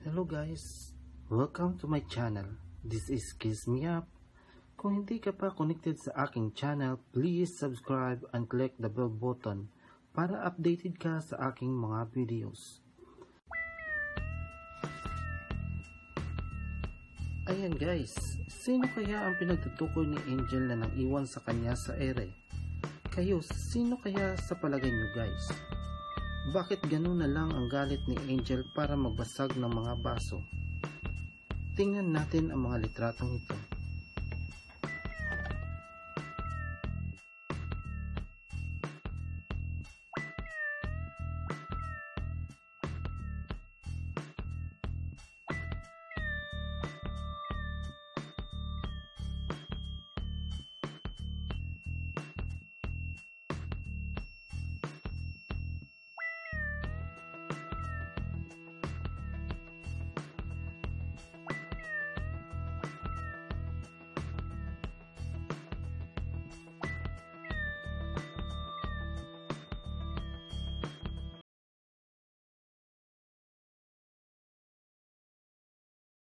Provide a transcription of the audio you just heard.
Hello guys! Welcome to my channel. This is Kiss Me Up. Kung hindi ka pa connected sa aking channel, please subscribe and click the bell button para updated ka sa aking mga videos. Ayan guys, sino kaya ang pinagtutukoy ni Angel na nang-iwan sa kanya sa ere? Kayo, sino kaya sa palagay nyo guys? Bakit ganun na lang ang galit ni Angel para magbasag ng mga baso? Tingnan natin ang mga litratong ito.